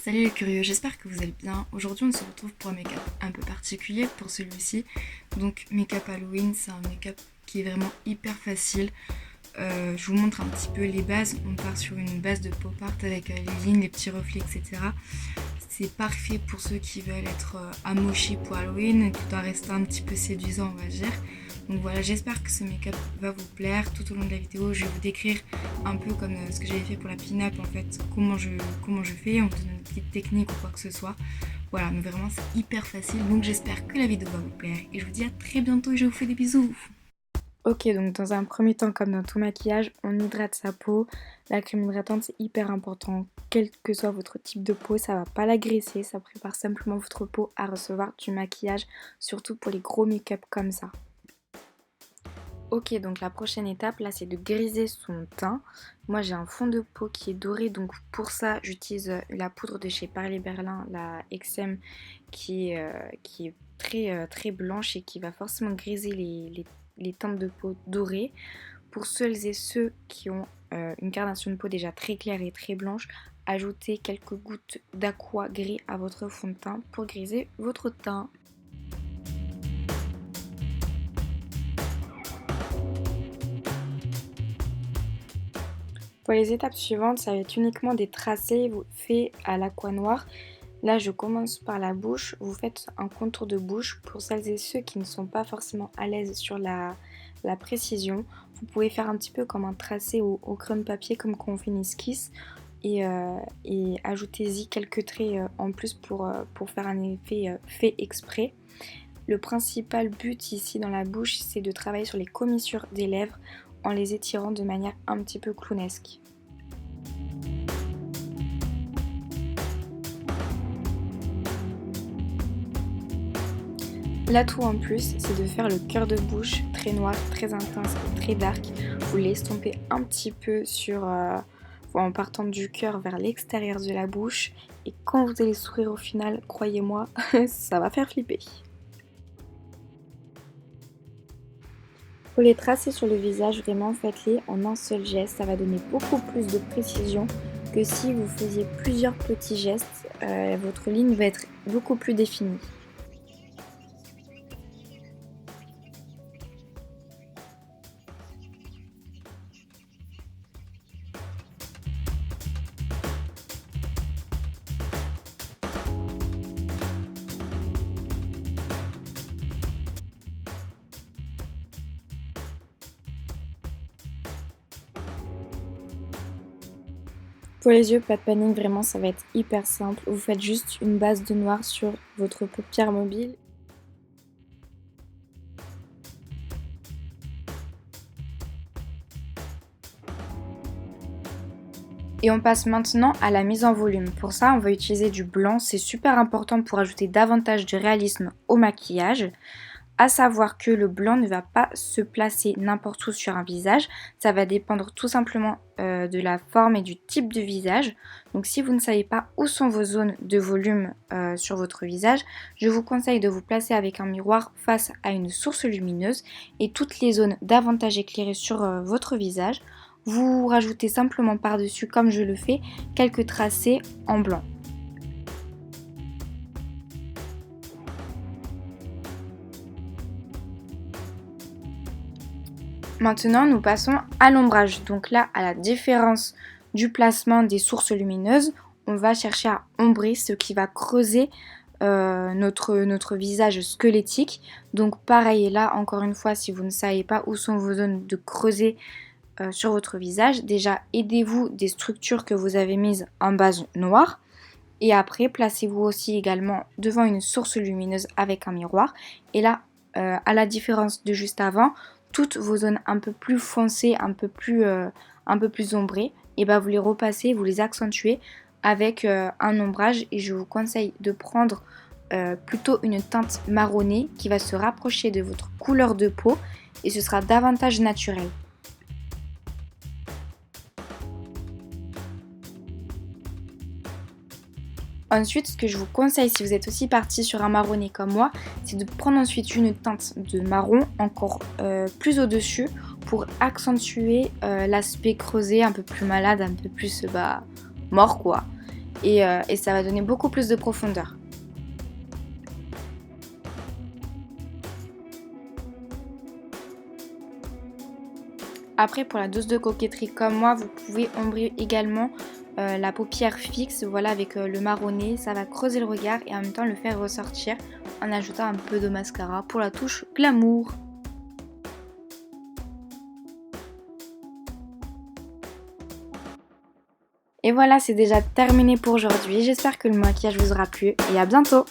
Salut les curieux, j'espère que vous allez bien. Aujourd'hui on se retrouve pour un make-up un peu particulier pour celui-ci. Donc make-up Halloween, c'est un make-up qui est vraiment hyper facile. Je vous montre un petit peu les bases. On part sur une base de pop art avec les lignes, les petits reflets, etc. C'est parfait pour ceux qui veulent être amochis pour Halloween tout en restant un petit peu séduisant, on va dire. Donc voilà, j'espère que ce make-up va vous plaire. Tout au long de la vidéo, je vais vous décrire un peu comme ce que j'avais fait pour la pin-up, en fait, comment je fais, on vous donne une petite technique ou quoi que ce soit. Voilà, mais vraiment c'est hyper facile, donc j'espère que la vidéo va vous plaire. Et je vous dis à très bientôt et je vous fais des bisous. Ok, donc dans un premier temps, comme dans tout maquillage, on hydrate sa peau. La crème hydratante, c'est hyper important. Quel que soit votre type de peau, ça va pas l'agresser, ça prépare simplement votre peau à recevoir du maquillage, surtout pour les gros make-up comme ça. Ok, donc la prochaine étape là, c'est de griser son teint. Moi j'ai un fond de peau qui est doré, donc pour ça j'utilise la poudre de chez Paris Berlin, la XM, qui est très blanche et qui va forcément griser les teintes de peau dorées. Pour celles et ceux qui ont une carnation de peau déjà très claire et très blanche, ajoutez quelques gouttes d'aqua gris à votre fond de teint pour griser votre teint. Pour les étapes suivantes, ça va être uniquement des tracés faits à l'aqua noir. Là, je commence par la bouche. Vous faites un contour de bouche. Pour celles et ceux qui ne sont pas forcément à l'aise sur la précision, vous pouvez faire un petit peu comme un tracé au crayon de papier, comme quand on fait une esquisse. Et ajoutez-y quelques traits en plus pour faire un effet fait exprès. Le principal but ici dans la bouche, c'est de travailler sur les commissures des lèvres en les étirant de manière un petit peu clownesque. L'atout en plus, c'est de faire le cœur de bouche très noir, très intense et très dark. Vous l'estompez un petit peu en partant du cœur vers l'extérieur de la bouche. Et quand vous allez sourire au final, croyez-moi, ça va faire flipper. Pour les tracer sur le visage, vraiment faites-les en un seul geste. Ça va donner beaucoup plus de précision que si vous faisiez plusieurs petits gestes. Votre ligne va être beaucoup plus définie. Pour les yeux, pas de panique, vraiment ça va être hyper simple. Vous faites juste une base de noir sur votre paupière mobile. Et on passe maintenant à la mise en volume. Pour ça, on va utiliser du blanc. C'est super important pour ajouter davantage de réalisme au maquillage. À savoir que le blanc ne va pas se placer n'importe où sur un visage. Ça va dépendre tout simplement de la forme et du type de visage. Donc si vous ne savez pas où sont vos zones de volume sur votre visage, je vous conseille de vous placer avec un miroir face à une source lumineuse et toutes les zones davantage éclairées sur votre visage. Vous rajoutez simplement par-dessus, comme je le fais, quelques tracés en blanc. Maintenant, nous passons à l'ombrage. Donc là, à la différence du placement des sources lumineuses, on va chercher à ombrer, ce qui va creuser notre visage squelettique. Donc pareil, là, encore une fois, si vous ne savez pas où sont vos zones de creuset sur votre visage, déjà aidez-vous des structures que vous avez mises en base noire. Et après, placez-vous aussi également devant une source lumineuse avec un miroir. Et là, à la différence de juste avant, toutes vos zones un peu plus foncées, un peu plus ombrées, et ben vous les repassez, vous les accentuez avec un ombrage. Et je vous conseille de prendre plutôt une teinte marronnée qui va se rapprocher de votre couleur de peau et ce sera davantage naturel. Ensuite, ce que je vous conseille si vous êtes aussi parti sur un marronné comme moi, c'est de prendre ensuite une teinte de marron encore plus au-dessus pour accentuer l'aspect creusé, un peu plus malade, un peu plus mort quoi. et ça va donner beaucoup plus de profondeur. Après, pour la dose de coquetterie comme moi, vous pouvez ombrer également la paupière fixe, voilà, avec le marronné. Ça va creuser le regard et en même temps le faire ressortir en ajoutant un peu de mascara pour la touche glamour. Et voilà, c'est déjà terminé pour aujourd'hui. J'espère que le maquillage vous aura plu et à bientôt!